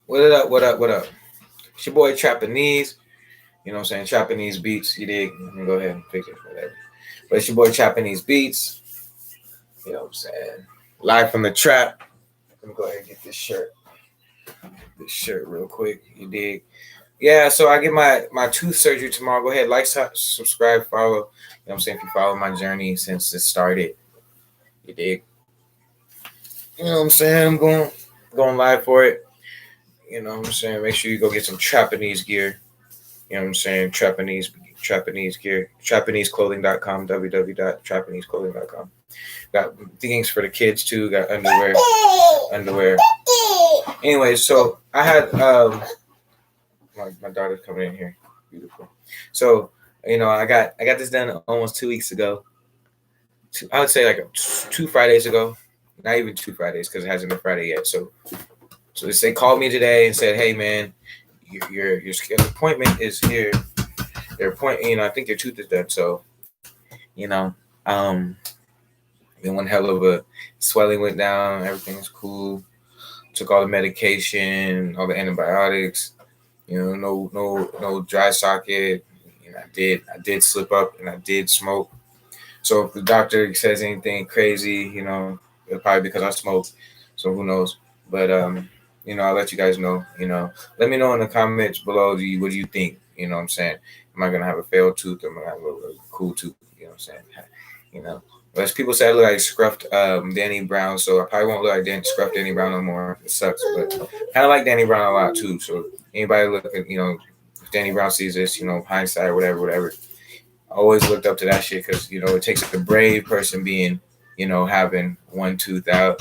What up? What up? What up? It's your boy Trapanese. You know what I'm saying? Trapanese Beats. You dig? Let me go ahead and fix it for that. But it's your boy Trapanese Beats. You know what I'm saying? Live from the trap. Let me go ahead and get this shirt real quick. You dig? Yeah, so I get my tooth surgery tomorrow. Go ahead, like, subscribe, follow. You know what I'm saying? If you follow my journey since it started, you dig? You know what I'm saying? I'm going live for it. You know what I'm saying? Make sure you go get some Trapanese gear. You know what I'm saying? Trapanese gear. TrapaneseClothing.com. www.trapaneseclothing.com. Got things for the kids too. Got underwear. Anyway, so I had my daughter's coming in here. Beautiful. So I got this done almost 2 weeks ago. I would say like 2 Fridays ago. Not even 2 Fridays because it hasn't been Friday yet. So they called me today and said, "Hey man, your scheduled appointment is here. Their point, I think your tooth is done. So, you know, um, then one hell of a swelling went down. Everything's cool. Took all the medication, all the antibiotics. No dry socket. I did slip up and I did smoke. So if the doctor says anything crazy, it's probably because I smoke. So who knows? But I'll let you guys know. Let me know in the comments below. What do you think? You know what I'm saying? Am I gonna have a failed tooth or am I gonna have a cool tooth? You know what I'm saying? You know. But as people say, I look like scruffed Danny Brown, so I probably won't look like scruffed Danny Brown no more. It sucks, but kind of like Danny Brown a lot too. So anybody looking, if Danny Brown sees this, hindsight or whatever. I always looked up to that shit because it takes a brave person being, having one tooth out,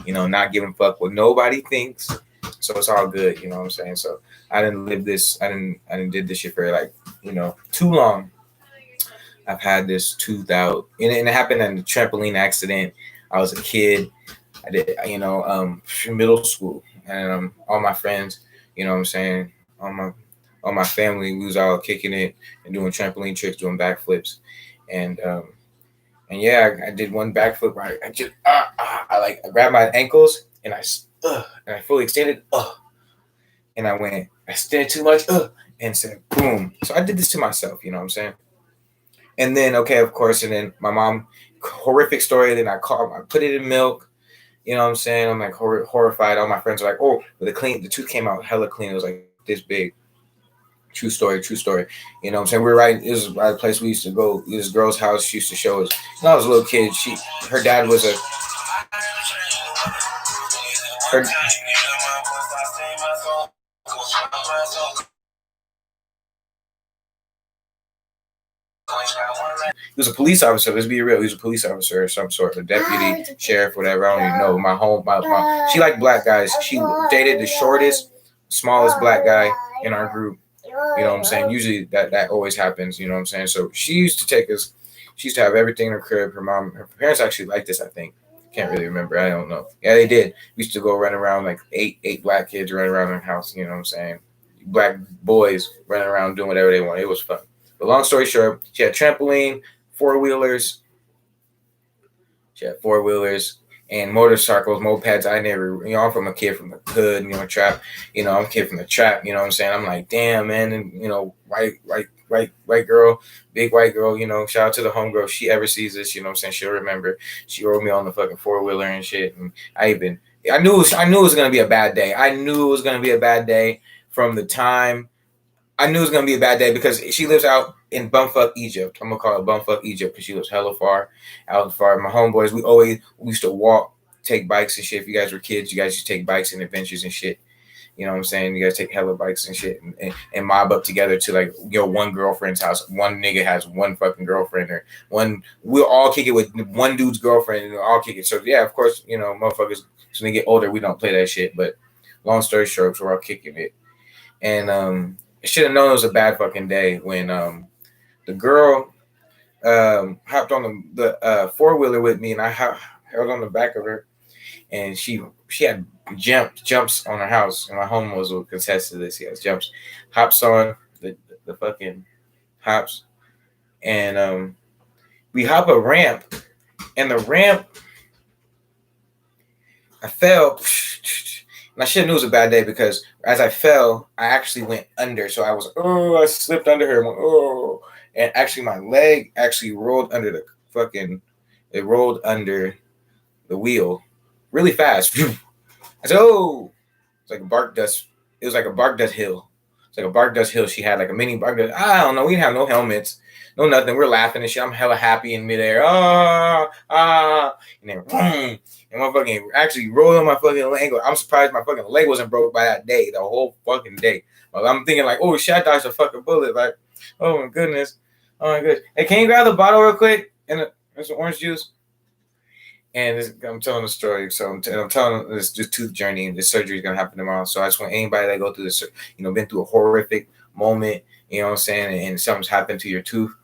not giving a fuck what nobody thinks. So it's all good, you know what I'm saying? So I didn't live this. I didn't did this shit for like too long. I've had this tooth out, and it happened in a trampoline accident. I was a kid. I did, middle school, and all my friends, you know what I'm saying, all my family, we was all kicking it and doing trampoline tricks, doing backflips, and yeah, I did one backflip. Right, I just I grabbed my ankles and I fully extended, and I extended too much, and said boom. So I did this to myself, you know what I'm saying. And then, okay, of course, and then my mom, horrific story. Then I put it in milk. You know what I'm saying? I'm like horrified. All my friends are like, "Oh, but the tooth came out hella clean. It was like this big." True story, true story. You know what I'm saying? We were right. This is right place we used to go. This girl's house. She used to show us. When I was a little kid, her dad was a her. He was a police officer. Let's be real. He was a police officer of some sort, a deputy, sheriff, whatever. I don't even know. My she liked black guys. She dated the shortest, smallest black guy in our group. You know what I'm saying? Usually that always happens. You know what I'm saying? So she used to take us. She used to have everything in her crib. Her parents actually liked this. I think. Can't really remember. I don't know. Yeah, they did. We used to go run around like eight black kids running around her house. You know what I'm saying? Black boys running around doing whatever they want. It was fun. But long story short, she had trampoline, four wheelers. She had four wheelers and motorcycles, mopeds. I never, I'm from a kid from the hood, trap. I'm a kid from the trap. You know what I'm saying? I'm like, damn, man, and white girl, big white girl. Shout out to the homegirl. If she ever sees this, you know what I'm saying? She'll remember. She rode me on the fucking four wheeler and shit. And I knew it was gonna be a bad day. I knew it was gonna be a bad day from the time. I knew it was gonna be a bad day because she lives out in bumfuck Egypt. I'm gonna call it bumfuck Egypt because she lives hella far, out far. My homeboys, we used to walk, take bikes and shit. If you guys were kids, you guys used to take bikes and adventures and shit. You know what I'm saying? You guys take hella bikes and shit and mob up together to like one girlfriend's house. One nigga has one fucking girlfriend or one. We'll all kick it with one dude's girlfriend and we'll all kick it. So yeah, of course, motherfuckers. So when they get older, we don't play that shit. But long story short, so we're all kicking it. And I should have known it was a bad fucking day when the girl hopped on the four wheeler with me, and I held on the back of her, and she had jumps on her house, and my homeboys will contest to this. He has jumps, hops on the fucking hops, and we hop a ramp, and the ramp I fell, And I should have knew it was a bad day because as I fell, I actually went under. So I slipped under her and went, oh. And actually, my leg actually rolled under it rolled under the wheel really fast. I said, oh, it's like a bark dust. It was like a bark dust hill. It's like a bark dust hill. She had like a mini bark dust. I don't know. We didn't have no helmets, no nothing. We're laughing and shit. I'm hella happy in midair. And then boom, and my fucking actually rolled on my fucking leg. I'm surprised my fucking leg wasn't broke by that day. The whole fucking day. Well, I'm thinking like, oh shit, I dodged a fucking bullet. Like, oh my goodness, oh my goodness. Hey, can you grab the bottle real quick and some orange juice? And I'm telling the story. So I'm telling this tooth journey, and this surgery is gonna happen tomorrow. So I just want anybody that go through this, been through a horrific moment, you know what I'm saying, and something's happened to your tooth,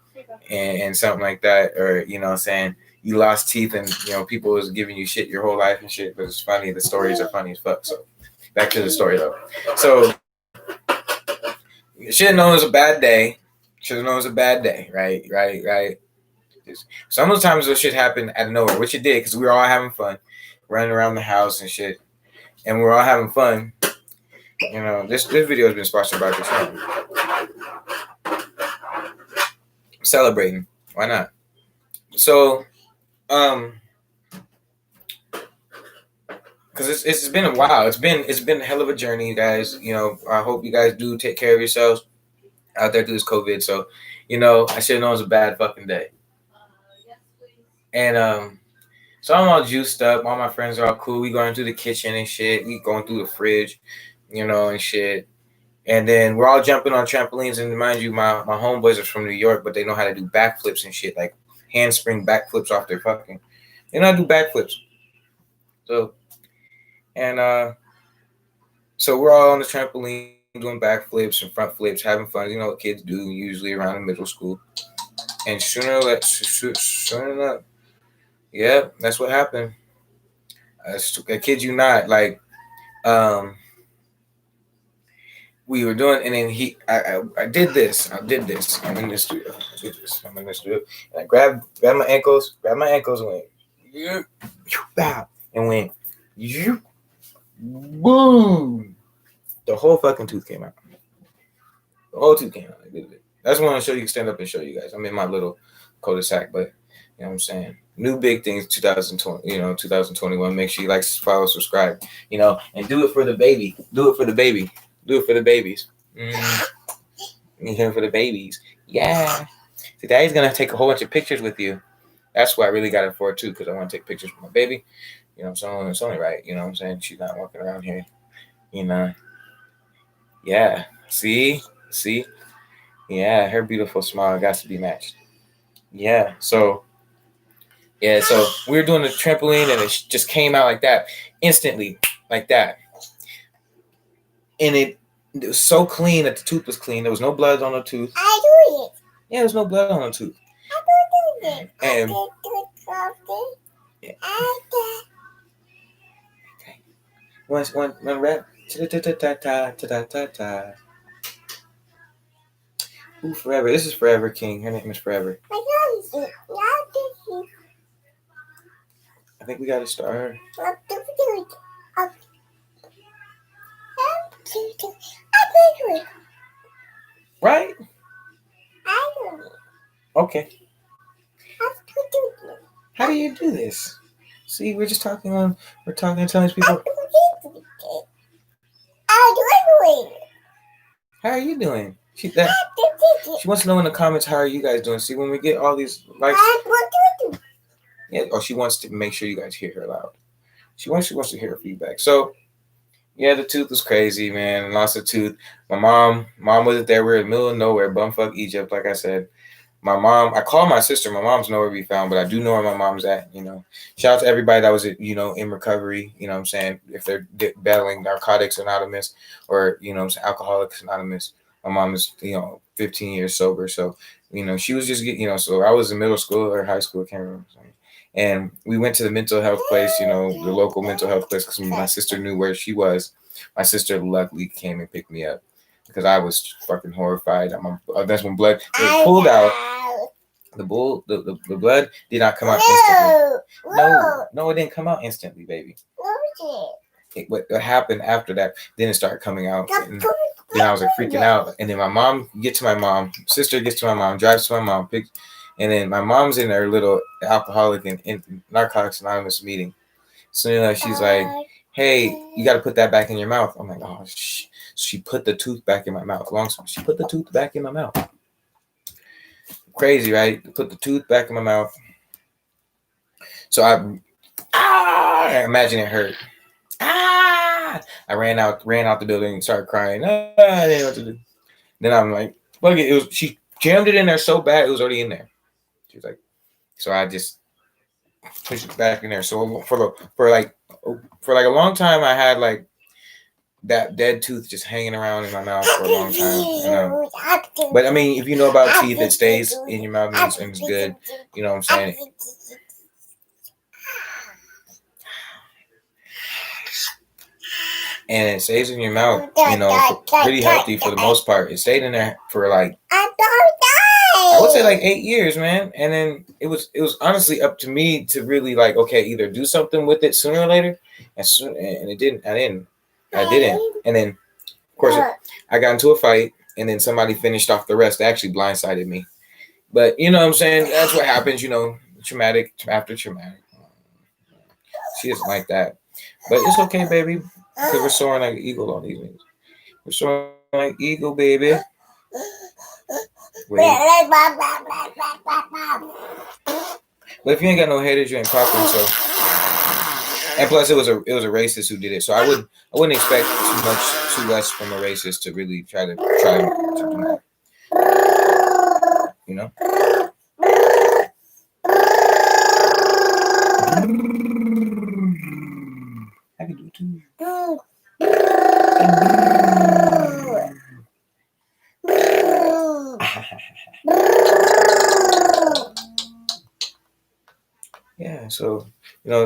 and something like that, or you know what I'm saying, you lost teeth, and people was giving you shit your whole life and shit. But it's funny. The stories are funny as fuck. So back to the story though. So you should have known it was a bad day. Should have known it was a bad day. Right. Some of the times those shit happened out of nowhere, which it did because we were all having fun, running around the house and shit, and we were all having fun. This video has been sponsored by Patron. Celebrating, why not? So, because it's been a while. It's been a hell of a journey, guys. I hope you guys do take care of yourselves out there through this COVID. So, I should have known it was a bad fucking day. And so I'm all juiced up. All my friends are all cool. We going through the kitchen and shit. We going through the fridge, and shit. And then we're all jumping on trampolines. And mind you, my homeboys are from New York, but they know how to do backflips and shit, like handspring backflips off their fucking. They know how to do backflips. So we're all on the trampoline doing backflips and front flips, having fun. You know what kids do usually around in middle school. And sooner enough, yeah, that's what happened. I kid you not, like, we were doing, and then I did this. I'm in the studio. I'm in the studio. And I grabbed my ankles, and went, and went, boom. The whole fucking tooth came out. The whole tooth came out. I did it. That's when I show you, stand up and show you guys. I'm in my little cul-de-sac, but you know what I'm saying? New big things 2020, 2021. Make sure you like, follow, subscribe, and do it for the baby. Do it for the baby. Do it for the babies. You here for the babies. Yeah. So daddy's going to take a whole bunch of pictures with you. That's what I really got it for, too, because I want to take pictures with my baby. So it's only right. You know what I'm saying? She's not walking around here. Yeah. See? Yeah, her beautiful smile got to be matched. Yeah. So we were doing the trampoline, and it just came out like that. Instantly. Like that. And it was so clean that the tooth was clean. There was no blood on the tooth. I do it. Yeah, there was no blood on the tooth. I do it. And yeah. Okay. One rap. Ooh, Forever. This is Forever King. Her name is Forever. I think we gotta start. Right? Okay. How do you do this? See, we're just talking and telling these people. How are you doing? She wants to know in the comments, how are you guys doing? See, when we get all these likes. Yeah, she wants to make sure you guys hear her loud. She wants to hear her feedback. So, yeah, the tooth was crazy, man. Lost a tooth. My mom wasn't there. We were in the middle of nowhere, bumfuck Egypt, like I said. My mom, I called my sister. My mom's nowhere to be found, but I do know where my mom's at. Shout out to everybody that was, in recovery. You know what I'm saying? If they're battling Narcotics Anonymous or, Alcoholics Anonymous. My mom is, 15 years sober. So, she was just getting, so I was in middle school or high school, I can't remember. And we went to the mental health place, the local mental health place, because my sister knew where she was. My sister luckily came and picked me up because I was fucking horrified. That's when blood pulled out. The blood did not come out instantly. No, it didn't come out instantly, baby. what happened after that, then it started coming out. And then I was like freaking out. And then my mom sister gets to my mom, drives to my mom, picks, and then my mom's in her little alcoholic and narcotics anonymous meeting. So she's like, "Hey, you got to put that back in your mouth." I'm like, "Oh, she put the tooth back in my mouth." She put the tooth back in my mouth. Crazy, right? Put the tooth back in my mouth. So I imagine it hurt. I ran out the building and started crying. I didn't know what to do. Then I'm like, "Fuck it!" She jammed it in there so bad it was already in there. She was like, so I just pushed it back in there. So for like a long time, I had like that dead tooth just hanging around in my mouth for a long time. But I mean, if you know about teeth, it stays in your mouth and it's good. You know what I'm saying? And it stays in your mouth, pretty healthy for the most part. It stayed in there for like, I would say like 8 years, man. And then it was honestly up to me to really like, okay, either do something with it sooner or later, and it didn't. I didn't. And then of course I got into a fight, and then somebody finished off the rest. They actually blindsided me. But you know what I'm saying? That's what happens, traumatic after traumatic. She isn't like that. But it's okay, baby, because we're soaring like an eagle on these things. We're soaring like eagle, baby. Wait. But if you ain't got no haters, you ain't popping. So, and plus, it was a racist who did it. So I wouldn't expect too less from a racist to really try to do that. You know. I can do it too. Yeah, so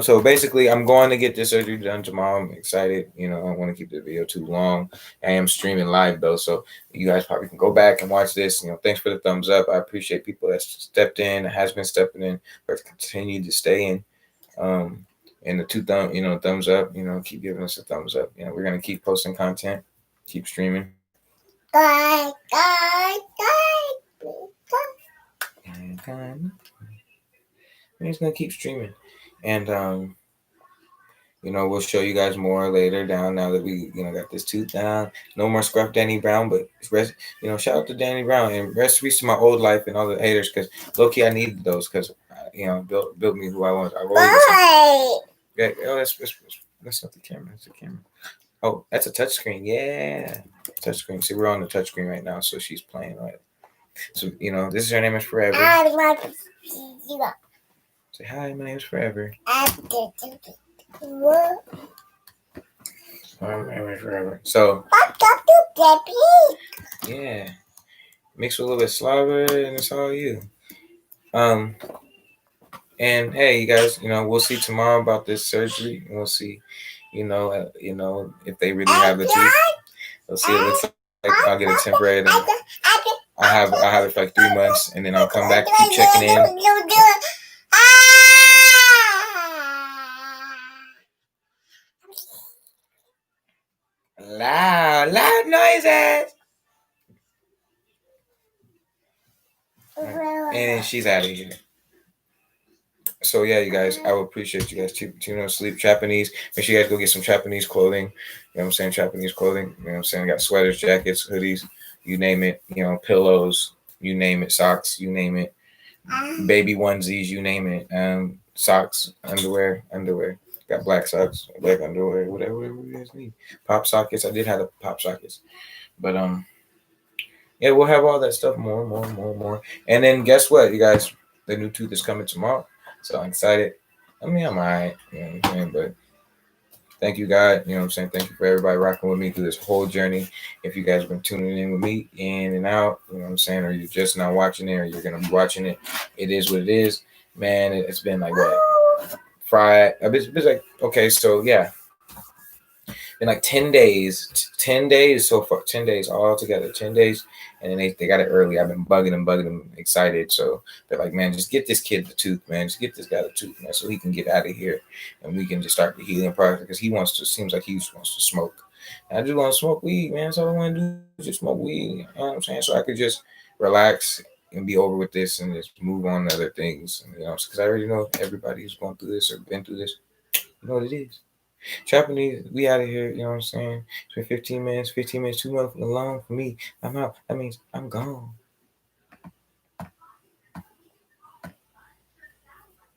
so basically I'm going to get this surgery done tomorrow. I'm excited. I don't want to keep the video too long. I am streaming live though, so you guys probably can go back and watch this. Thanks for the thumbs up. I appreciate people that stepped in, that has been stepping in, or continue to stay in. And the thumbs up, keep giving us a thumbs up. We're gonna keep posting content, keep streaming. We're just gonna keep streaming, and we'll show you guys more later down now that we got this tooth down. No more scruff Danny Brown, but shout out to Danny Brown and rest in peace to my old life and all the haters, because low key I needed those, because built me who I was. I've always that's not the camera. That's the camera. Oh, that's a touchscreen. Yeah, touchscreen. See, we're on the touchscreen right now, so she's playing right. So this is her name is Forever. Say hi. My name is Forever. Forever. So yeah, mix with a little bit of saliva, and it's all you. And hey, you guys, we'll see tomorrow about this surgery, and we'll see, if they really have the tooth. We'll see. It looks like I'll get a temporary. And I have it for like 3 months, and then I'll come back to keep checking in. Loud noises. And she's out of here. So yeah, you guys, I would appreciate you guys sleep Japanese. Make sure you guys go get some Japanese clothing. You know what I'm saying? Japanese clothing. You know what I'm saying? I got sweaters, jackets, hoodies, you name it. Pillows, you name it. Socks, you name it. Baby onesies, you name it. Socks, underwear. Got black socks, black underwear, whatever you guys need. Pop sockets. I did have the pop sockets, but yeah, we'll have all that stuff more. And then guess what, you guys? The new tooth is coming tomorrow. So I'm excited. I mean, I'm all right. You know what I'm saying? But thank you, God. You know what I'm saying? Thank you for everybody rocking with me through this whole journey. If you guys have been tuning in with me in and out, you know what I'm saying? Or you're just not watching it, or you're going to be watching it. It is what it is. Man, it's been like what? Friday. It's like, okay, so yeah. been like 10 days, 10 days so far, 10 days all together, 10 days, and then they got it early. I've been bugging them, excited. So they're like, man, just get this kid the tooth, man. Just get this guy the tooth, man, so he can get out of here, and we can just start the healing process because he wants to. Seems like he just wants to smoke. And I just want to smoke weed, man. That's all I want to do is just smoke weed. You know what I'm saying? So I could just relax and be over with this and just move on to other things. You know, because I already know everybody who's going through this or been through this. You know what it is. Japanese, we out of here, you know what I'm saying? It's been 15 minutes, 15 minutes too much long for me. I'm out. That means I'm gone.